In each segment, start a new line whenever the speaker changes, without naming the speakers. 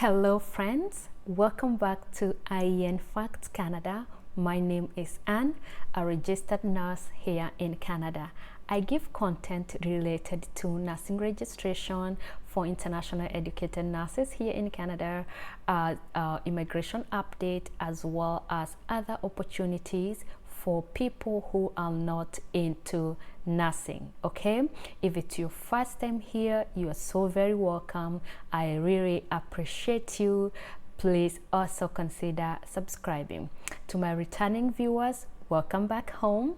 Hello friends, welcome back to IEN Facts Canada. My name is Anne, a registered nurse here in Canada. I give content related to nursing registration for international educated nurses here in Canada, immigration update, as well as other opportunities for people who are not into nursing. Okay, if it's your first time here, you are so very welcome. I really appreciate you. Please also consider subscribing. To my returning viewers, welcome back home.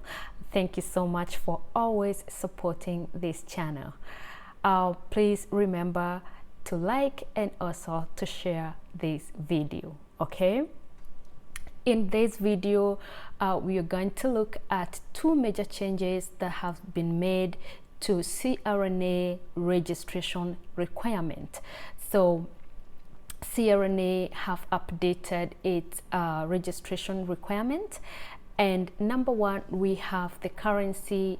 Thank you so much for always supporting this channel. Please remember to like and also to share this video. Okay, in this video we are going to look at two major changes that have been made to CRNA registration requirement. So CRNA have updated its registration requirement, and number one, we have the currency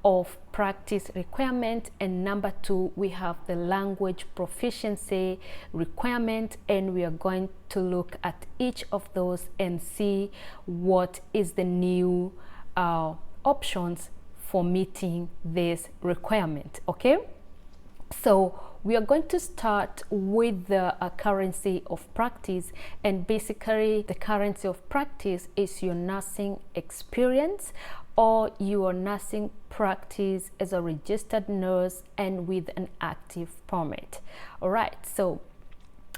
of practice requirement, and number two, we have the language proficiency requirement, and we are going to look at each of those and see what is the new options for meeting this requirement. Okay, so we are going to start with the currency of practice, and basically the currency of practice is your nursing experience or your nursing practice as a registered nurse and with an active permit. All right, so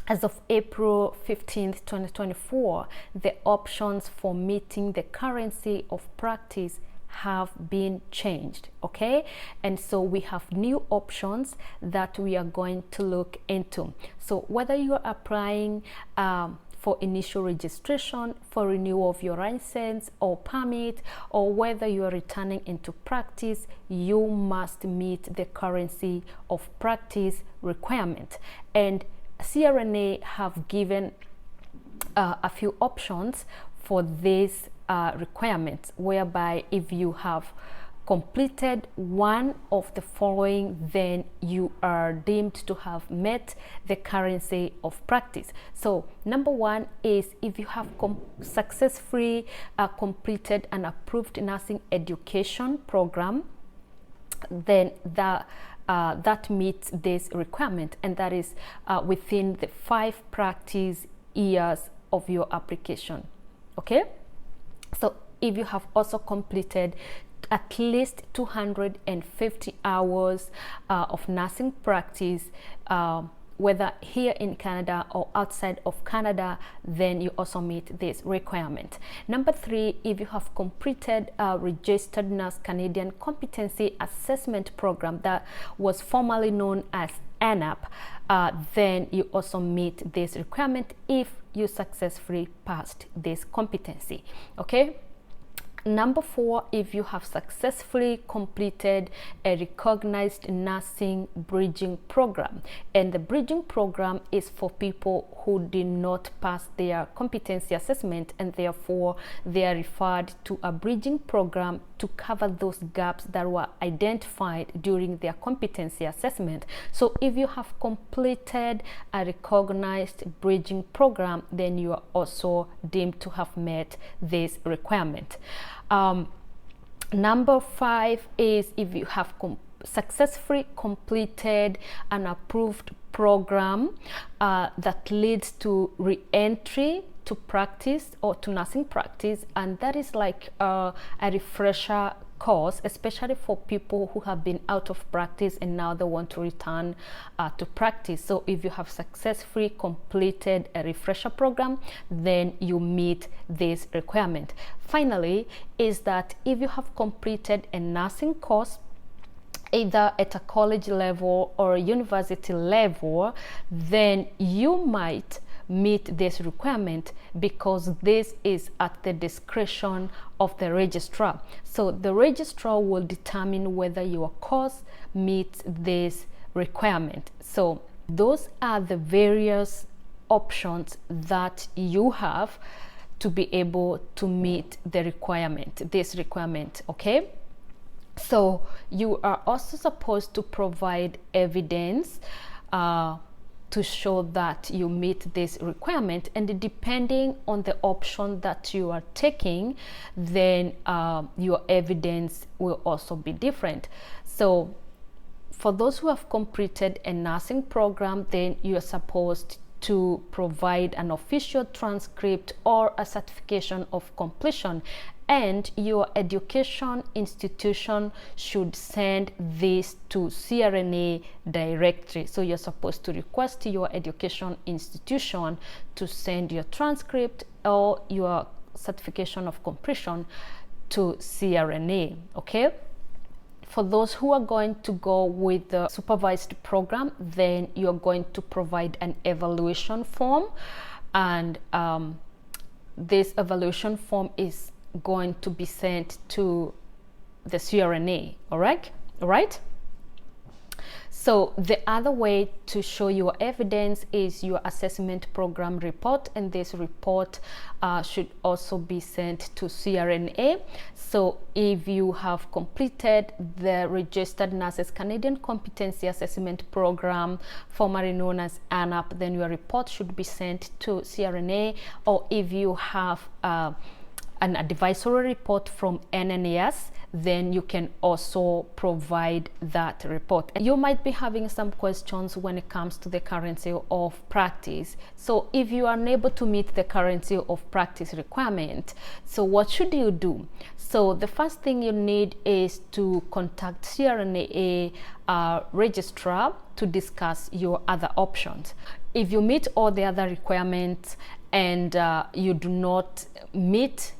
as of April 15th, 2024, the options for meeting the currency of practice have been changed. Okay, and so we have new options that we are going to look into. So whether you are applying for initial registration, for renewal of your license or permit, or whether you are returning into practice, you must meet the currency of practice requirement. And CRNA have given a few options for this requirements, whereby if you have completed one of the following, then you are deemed to have met the currency of practice. So number one is if you have successfully completed an approved nursing education program, then that meets this requirement, and that is within the 5 practice years of your application. Okay, so if you have also completed at least 250 hours of nursing practice, whether here in Canada or outside of Canada, then you also meet this requirement. Number 3, if you have completed a registered nurse Canadian competency assessment program that was formerly known as ANAP, then you also meet this requirement if you successfully passed this competency. Okay, number 4, if you have successfully completed a recognized nursing bridging program, and the bridging program is for people who did not pass their competency assessment, and therefore they are referred to a bridging program to cover those gaps that were identified during their competency assessment. So if you have completed a recognized bridging program, then you are also deemed to have met this requirement. Number 5 is if you have successfully completed an approved program that leads to re-entry to practice or to nursing practice, and that is like a refresher course, especially for people who have been out of practice and now they want to return to practice. So if you have successfully completed a refresher program, then you meet this requirement. Finally, is that if you have completed a nursing course either at a college level or a university level, then you might meet this requirement, because this is at the discretion of the registrar. So the registrar will determine whether your course meets this requirement. So those are the various options that you have to be able to meet the requirement, this requirement. Okay, so you are also supposed to provide evidence to show that you meet this requirement, and depending on the option that you are taking, then your evidence will also be different. So for those who have completed a nursing program, then you are supposed to provide an official transcript or a certification of completion, and your education institution should send this to CRNA directly. So you're supposed to request your education institution to send your transcript or your certification of completion to CRNA. Okay. For those who are going to go with the supervised program, then you're going to provide an evaluation form, and this evaluation form is going to be sent to the CRNA. All right. So the other way to show your evidence is your assessment program report, and this report should also be sent to CRNA. So if you have completed the Registered Nurses Canadian Competency Assessment Program, formerly known as ANAP, then your report should be sent to CRNA. Or if you have an advisory report from NNAS, then you can also provide that report. You might be having some questions when it comes to the currency of practice. So if you are unable to meet the currency of practice requirement, so what should you do? So the first thing you need is to contact CRNA registrar to discuss your other options. If you meet all the other requirements and you do not meet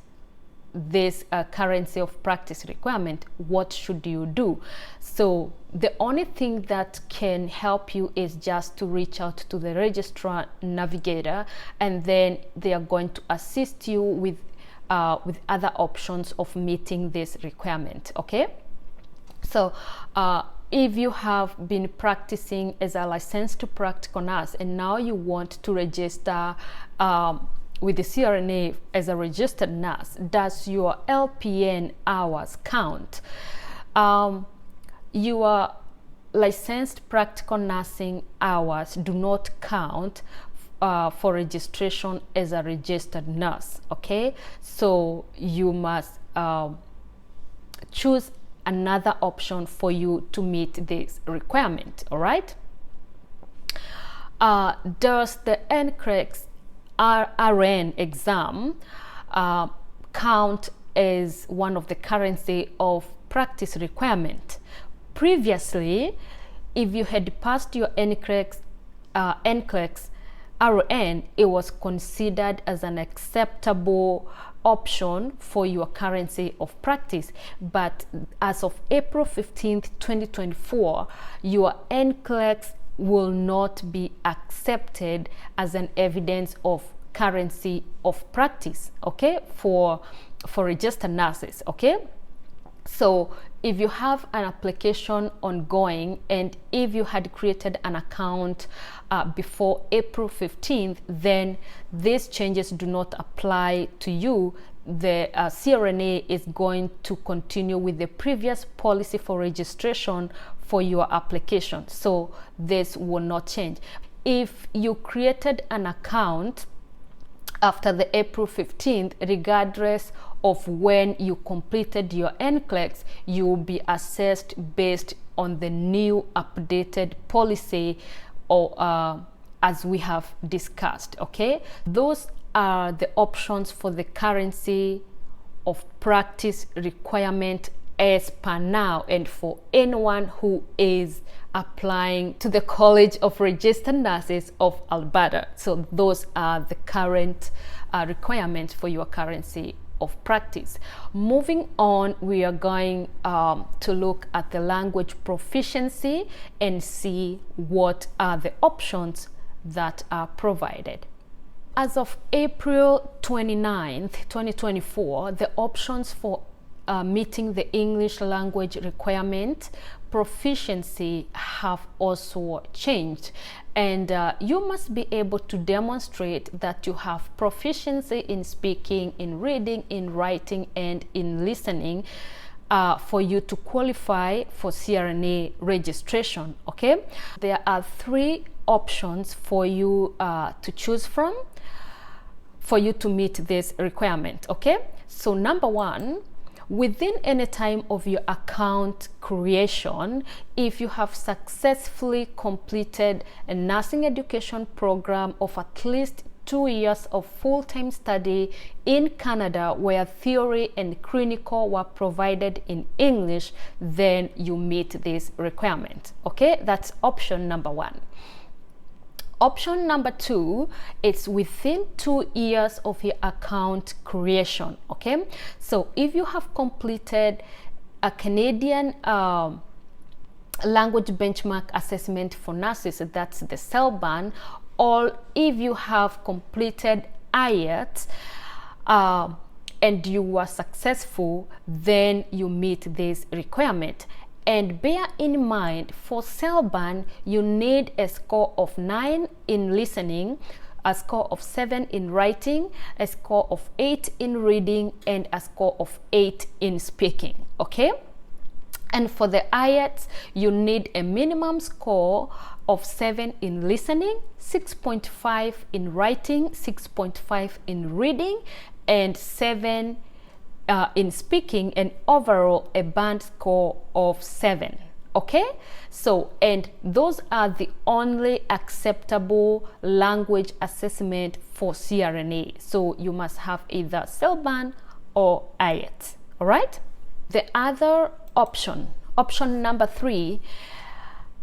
this currency of practice requirement, what should you do? So the only thing that can help you is just to reach out to the registrar navigator, and then they are going to assist you with other options of meeting this requirement. Okay. So if you have been practicing as a licensed practical nurse and now you want to register with the CRNA as a registered nurse, does your LPN hours count? Your licensed practical nursing hours do not count for registration as a registered nurse. Okay, so you must choose another option for you to meet this requirement. All right. Does the NCLEX RN exam count as one of the currency of practice requirement? Previously, if you had passed your NCLEX RN, it was considered as an acceptable option for your currency of practice. But as of April 15th, 2024, your NCLEX will not be accepted as an evidence of currency of practice, okay, for registered nurses. Okay, so if you have an application ongoing and if you had created an account before April 15th, then these changes do not apply to you. The CRNA is going to continue with the previous policy for registration for your application, so this will not change. If you created an account after the April 15th, regardless of when you completed your NCLEX, you will be assessed based on the new updated policy, or as we have discussed. Okay, those are the options for the currency of practice requirement as per now, and for anyone who is applying to the College of Registered Nurses of Alberta. So those are the current requirements for your currency of practice. Moving on, we are going to look at the language proficiency and see what are the options that are provided. As of April 29th, 2024, the options for meeting the English language requirement proficiency have also changed, and you must be able to demonstrate that you have proficiency in speaking, in reading, in writing, and in listening for you to qualify for CRNA registration. Okay, there are 3 options for you to choose from for you to meet this requirement. Okay, so number 1, within any time of your account creation, if you have successfully completed a nursing education program of at least 2 years of full-time study in Canada where theory and clinical were provided in English, then you meet this requirement. Okay, that's option number 1. Option number 2, it's within 2 years of your account creation. Okay, so if you have completed a Canadian language benchmark assessment for nurses, that's the CELBAN, or if you have completed IELTS and you were successful, then you meet this requirement. And bear in mind, for CELBAN, you need a score of 9 in listening, a score of 7 in writing, a score of 8 in reading, and a score of 8 in speaking. Okay? And for the IELTS, you need a minimum score of 7 in listening, 6.5 in writing, 6.5 in reading, and 7 in speaking, and overall a band score of 7. Okay, so and those are the only acceptable language assessment for CRNA. So you must have either CELBAN or IELTS. All right, the other option number 3,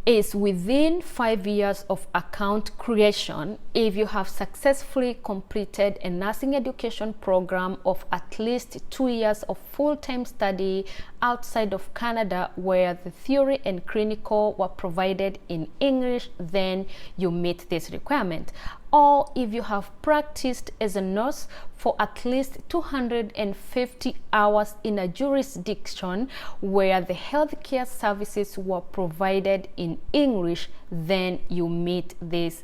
is within 5 years of account creation if you have successfully completed a nursing education program of at least 2 years of full-time study outside of Canada where the theory and clinical were provided in English, then you meet this requirement. Or if you have practiced as a nurse for at least 250 hours in a jurisdiction where the healthcare services were provided in English, then you meet this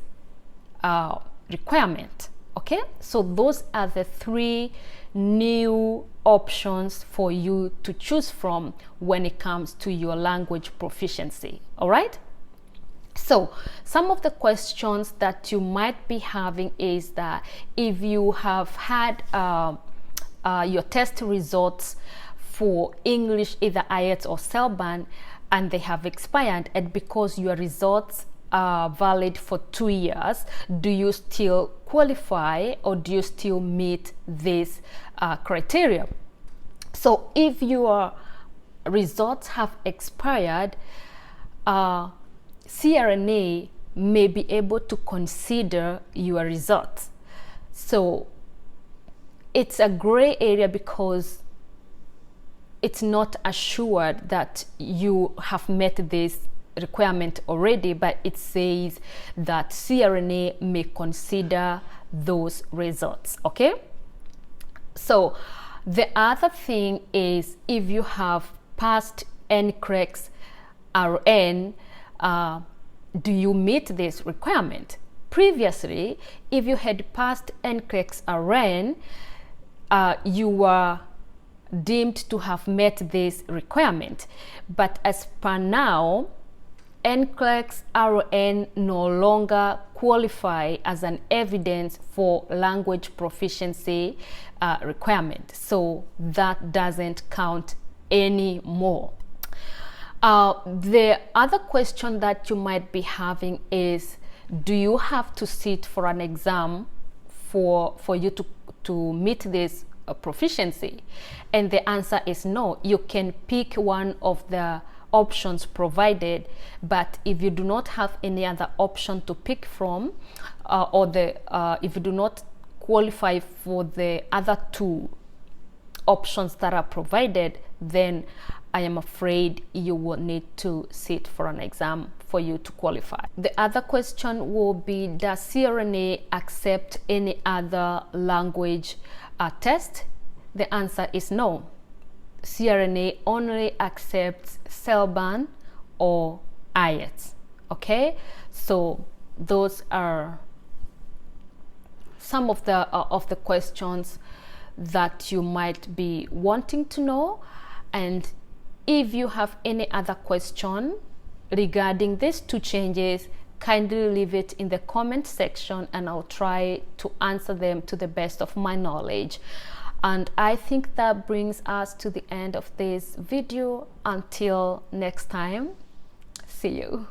requirement. Okay, so those are the 3 new options for you to choose from when it comes to your language proficiency. All right, so some of the questions that you might be having is that if you have had your test results for English, either IELTS or CELBAN, and they have expired, and because your results are valid for 2 years, do you still qualify or do you still meet this criteria? So if your results have expired, CRNA may be able to consider your results. So it's a gray area because it's not assured that you have met this requirement already, but it says that CRNA may consider those results. Okay, so the other thing is if you have passed NCLEX RN, do you meet this requirement? Previously, if you had passed NCLEX RN, you were deemed to have met this requirement, but as per now, NCLEX RN no longer qualify as an evidence for language proficiency requirement, so that doesn't count anymore. The other question that you might be having is, do you have to sit for an exam for you to meet this proficiency? And the answer is no. You can pick one of the options provided, but if you do not have any other option to pick from, if you do not qualify for the other 2 options that are provided, then I am afraid you will need to sit for an exam for you to qualify. The other question will be, does CRNA accept any other language test? The answer is no. CRNA only accepts CELBAN or IELTS. Okay, so those are some of the questions that you might be wanting to know. And If you have any other question regarding these two changes, kindly leave it in the comment section and I'll try to answer them to the best of my knowledge. And I think that brings us to the end of this video. Until next time, see you.